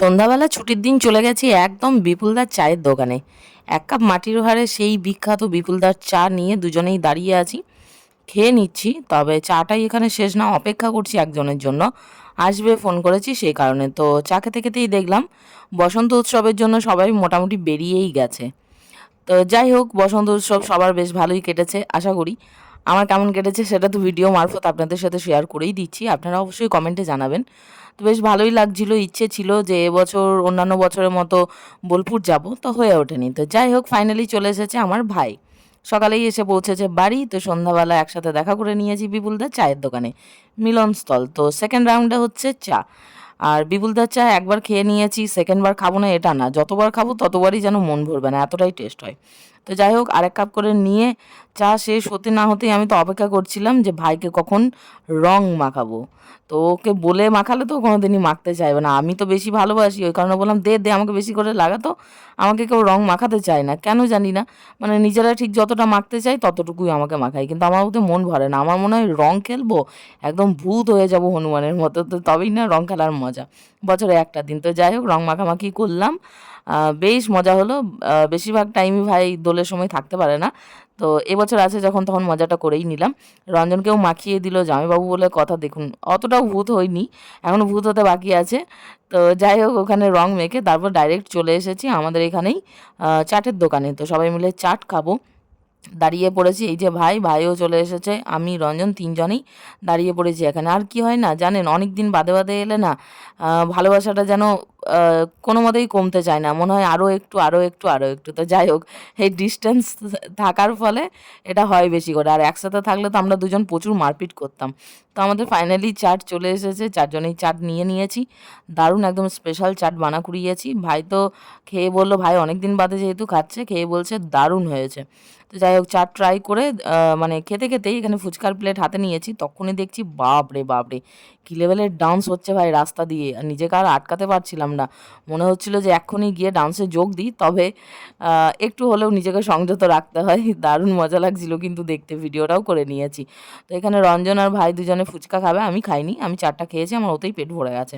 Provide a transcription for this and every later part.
সন্ধ্যাবেলা ছুটির দিন চলে গেছি একদম বিপুলদার চায়ের দোকানে। এক কাপ মাটির ভাঁড়ে সেই বিখ্যাত বিপুলদার চা নিয়ে দুজনেই দাঁড়িয়ে আছি, খেয়ে নিচ্ছি। তবে চাটাই এখানে শেষ না, অপেক্ষা করছি একজনের জন্য, আসবে ফোন করেছি সেই কারণে। তো চা খেতে খেতেই দেখলাম বসন্ত উৎসবের জন্য সবাই মোটামুটি বেরিয়েই গেছে। তো যাই হোক, বসন্ত উৎসব সবার বেশ ভালোই কেটেছে আশা করি। আমার কেমন কেটেছে সেটা তো ভিডিও মারফত আপনাদের সাথে শেয়ার করেই দিচ্ছি, আপনারা অবশ্যই কমেন্টে জানাবেন। তো বেশ ভালোই লাগছিল, ইচ্ছে ছিল যে এবছর অন্যান্য বছরের মতো বোলপুর যাব, তো হয়ে ওঠেনি। তো যাই হোক, ফাইনালি চলে এসেছে আমার ভাই, সকালেই এসে পৌঁছেছে বাড়ি। তো সন্ধ্যাবেলা একসাথে দেখা করে নিয়েছি বিপুলদার চায়ের দোকানে, মিলনস্থল। তো সেকেন্ড রাউন্ডে হচ্ছে চা। আর বিপুলদার চা একবার খেয়ে নিয়েছি, সেকেন্ডবার খাবো না এটা না, যতবার খাবো ততবারই যেন মন ভরবে না, এতটাই টেস্ট হয়। তো যাই হোক, আরেক কাপ করে নিয়ে চা শেষ হতে না হতেই আমি তো অপেক্ষা করছিলাম যে ভাইকে কখন রং মাখাবো। তো ওকে বলে মাখালে তো কোনো দিনই মাখতে চাইবে না, আমি তো বেশি ভালোবাসি ওই কারণে বললাম দে দে আমাকে বেশি করে লাগাতো। আমাকে কেউ রং মাখাতে চায় না, কেন জানি না। মানে নিজেরা ঠিক যতটা মাখতে চাই ততটুকুই আমাকে মাখায়, কিন্তু আমার ওতে মন ভরে না। আমার মনে হয় রং খেলবো, একদম ভূত হয়ে যাব হনুমানের মতো, তো তবেই না রং খেলার মজা, বছরে একটা দিন। তো যাই হোক, রং মাখামাখি করলাম, বেশ মজা হলো। বেশিরভাগ টাইমই ভাই দোলের সময় থাকতে পারে না, তো এবছর আছে যখন তখন মজাটা করেই নিলাম। রঞ্জনকেও মাখিয়ে দিল, জামাইবাবু বলে কথা। দেখুন, অতটাও ভূত হয়নি, এখনও ভূত হতে বাকি আছে। তো যাই হোক, ওখানে রং মেখে তারপর ডাইরেক্ট চলে এসেছি আমাদের এখানেই চাটের দোকানে। তো সবাই মিলে চাট খাবো, দাঁড়িয়ে পড়েছি। এই যে ভাইও চলে এসেছে, আমি রঞ্জন তিনজনেই দাঁড়িয়ে পড়েছি এখানে। আর কি হয় না জানেন, অনেক দিন বাদে বাদে এলে না ভালোবাসাটা যেন কোনো মতেই কমতে চায় না, মনে হয় আরও একটু আরও একটু আরও একটু। তো যাই হোক, এই ডিস্টেন্স থাকার ফলে এটা হয় বেশি করে। আর একসাথে থাকলে তো আমরা দুজন প্রচুর মারপিট করতাম। তো আমাদের ফাইনালি চাট চলে এসেছে, চারজনেই চাট নিয়ে নিয়েছি। দারুণ একদম স্পেশাল চাট বানা করিয়েছি। ভাই তো খেয়ে বললো, ভাই অনেক দিন বাদে যেহেতু খাচ্ছে, খেয়ে বলছে দারুণ হয়েছে। তো যাই হোক, চাট ট্রাই করে মানে খেতে খেতেই এখানে ফুচকার প্লেট হাতে নিয়েছি, তখনই দেখছি বাপ রে বাপ রে, কী লেভেলের ডান্স হচ্ছে ভাই রাস্তা দিয়ে। আর নিজেকে আর আটকাতে পারছিলাম না, মনে হচ্ছিল যে এক্ষুনি গিয়ে ডান্সে যোগ দিই। তবে একটু হলেও নিজেকে সংযত রাখতে হয়। দারুণ মজা লাগছিল কিন্তু দেখতে, ভিডিওটাও করে নিয়েছি। তো এখানে রঞ্জন আর ভাই দুজনে ফুচকা খাবে, আমি খাইনি, আমি চাটটা খেয়েছি, আমার ওতেই পেট ভরে গেছে।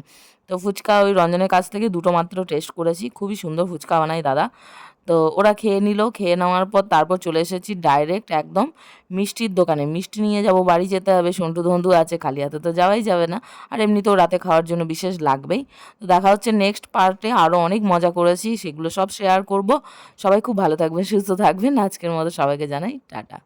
তো ফুচকা ওই রঞ্জনের কাছ থেকে দুটো মাত্র টেস্ট করেছি, খুবই সুন্দর ফুচকা বানায় দাদা। তো ওরা খেয়ে নিল, খেয়ে নেওয়ার পর তারপর চলে এসেছি ডাইরেক্ট একদম মিষ্টির দোকানে। মিষ্টি নিয়ে যাব, বাড়ি যেতে হবে, সন্টু ধন্দু আছে, খালি হাতে তো যাওয়াই যাবে না। আর এমনিতেও রাতে খাওয়ার জন্য বিশেষ লাগবেই। তো দেখা হচ্ছে নেক্সট পার্টে, আরও অনেক মজা করেছি, সেগুলো সব শেয়ার করব। সবাই খুব ভালো থাকবেন, সুস্থ থাকবেন। আজকের মতো সবাইকে জানাই টাটা।